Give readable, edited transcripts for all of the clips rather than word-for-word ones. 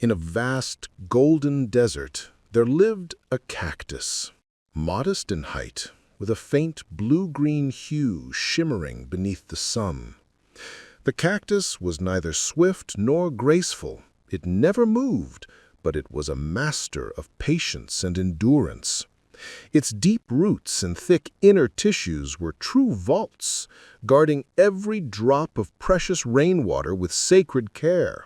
In a vast, golden desert, there lived a cactus, modest in height, with a faint blue-green hue shimmering beneath the sun. The cactus was neither swift nor graceful. It never moved, but it was a master of patience and endurance. Its deep roots and thick inner tissues were true vaults, guarding every drop of precious rainwater with sacred care.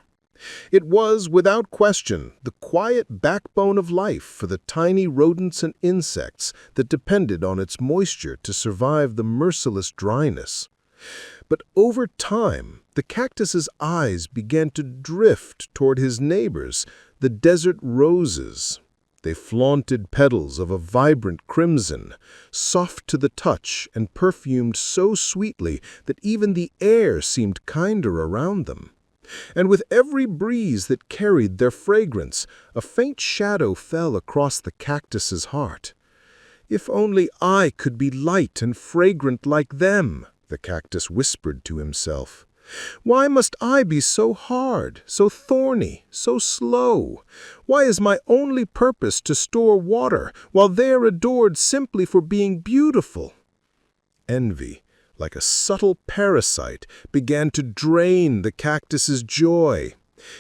It was, without question, the quiet backbone of life for the tiny rodents and insects that depended on its moisture to survive the merciless dryness. But over time, the cactus's eyes began to drift toward his neighbors, the desert roses. They flaunted petals of a vibrant crimson, soft to the touch and perfumed so sweetly that even the air seemed kinder around them. And with every breeze that carried their fragrance, a faint shadow fell across the cactus's heart. "If only I could be light and fragrant like them," the cactus whispered to himself. "Why must I be so hard, so thorny, so slow? Why is my only purpose to store water, while they're adored simply for being beautiful?" Envy, like a subtle parasite, began to drain the cactus's joy.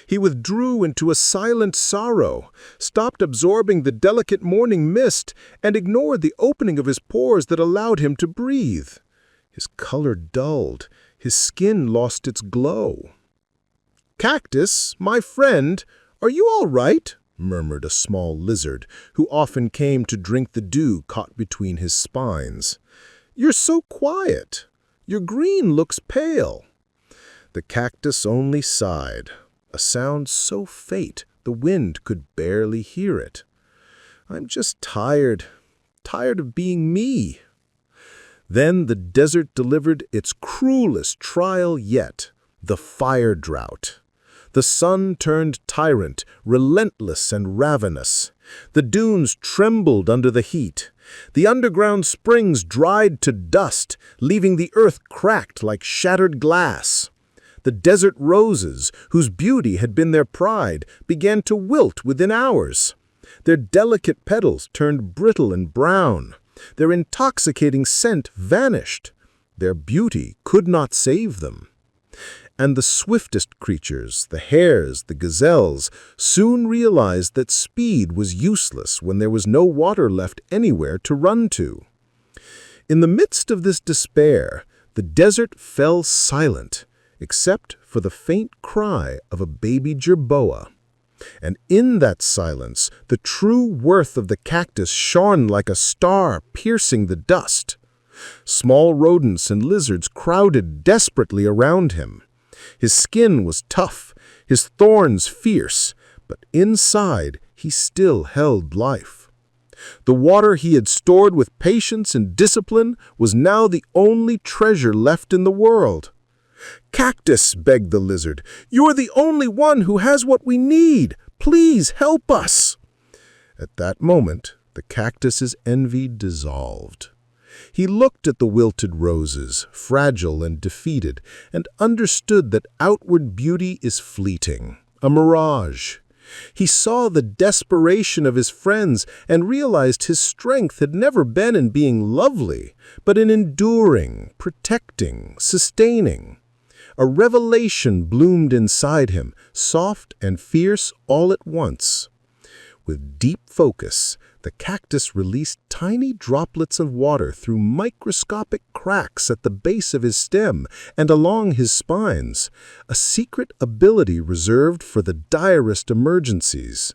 He withdrew into a silent sorrow, stopped absorbing the delicate morning mist, and ignored the opening of his pores that allowed him to breathe. His color dulled, his skin lost its glow. "Cactus, my friend, are you all right?" murmured a small lizard, who often came to drink the dew caught between his spines. "You're so quiet. Your green looks pale." The cactus only sighed, a sound so faint the wind could barely hear it. "I'm just tired of being me." Then the desert delivered its cruelest trial yet, the fire drought. The sun turned tyrant, relentless and ravenous. The dunes trembled under the heat. The underground springs dried to dust, leaving the earth cracked like shattered glass. The desert roses, whose beauty had been their pride, began to wilt within hours. Their delicate petals turned brittle and brown. Their intoxicating scent vanished. Their beauty could not save them. And the swiftest creatures, the hares, the gazelles, soon realized that speed was useless when there was no water left anywhere to run to. In the midst of this despair, the desert fell silent, except for the faint cry of a baby jerboa. And in that silence, the true worth of the cactus shone like a star piercing the dust. Small rodents and lizards crowded desperately around him. His skin was tough, his thorns fierce, but inside he still held life. The water he had stored with patience and discipline was now the only treasure left in the world. "Cactus," begged the lizard, "you're the only one who has what we need. Please help us." At that moment, the cactus's envy dissolved. He looked at the wilted roses, fragile and defeated, and understood that outward beauty is fleeting, a mirage. He saw the desperation of his friends and realized his strength had never been in being lovely, but in enduring, protecting, sustaining. A revelation bloomed inside him, soft and fierce all at once. With deep focus, the cactus released tiny droplets of water through microscopic cracks at the base of his stem and along his spines, a secret ability reserved for the direst emergencies.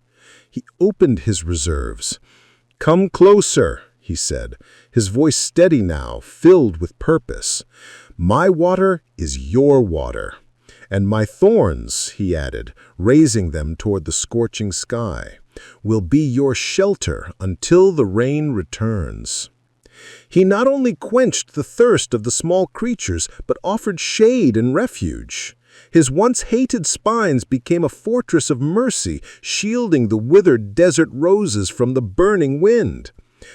He opened his reserves. "Come closer," he said, his voice steady now, filled with purpose. "My water is your water. And my thorns," he added, raising them toward the scorching sky, "will be your shelter until the rain returns." He not only quenched the thirst of the small creatures, but offered shade and refuge. His once hated spines became a fortress of mercy, shielding the withered desert roses from the burning wind.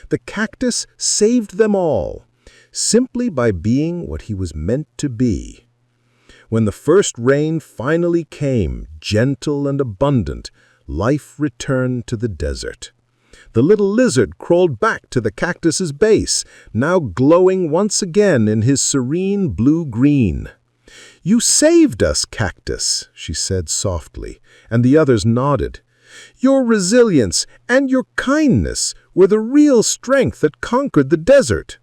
The cactus saved them all, simply by being what he was meant to be. When the first rain finally came, gentle and abundant, life returned to the desert. The little lizard crawled back to the cactus's base, now glowing once again in his serene blue-green. "You saved us, Cactus," she said softly, and the others nodded. "Your resilience and your kindness were the real strength that conquered the desert.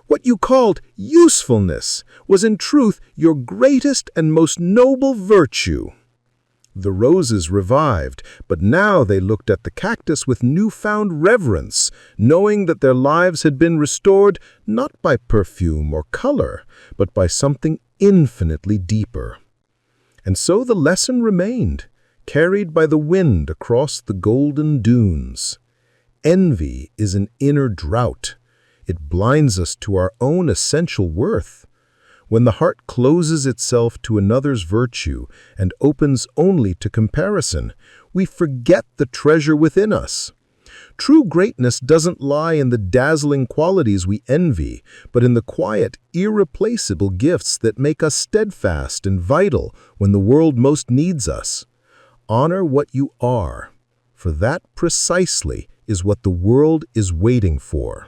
What you called usefulness was in truth your greatest and most noble virtue." The roses revived, but now they looked at the cactus with newfound reverence, knowing that their lives had been restored not by perfume or color, but by something infinitely deeper. And so the lesson remained, carried by the wind across the golden dunes. Envy is an inner drought. It blinds us to our own essential worth. When the heart closes itself to another's virtue and opens only to comparison, we forget the treasure within us. True greatness doesn't lie in the dazzling qualities we envy, but in the quiet, irreplaceable gifts that make us steadfast and vital when the world most needs us. Honor what you are, for that precisely is what the world is waiting for.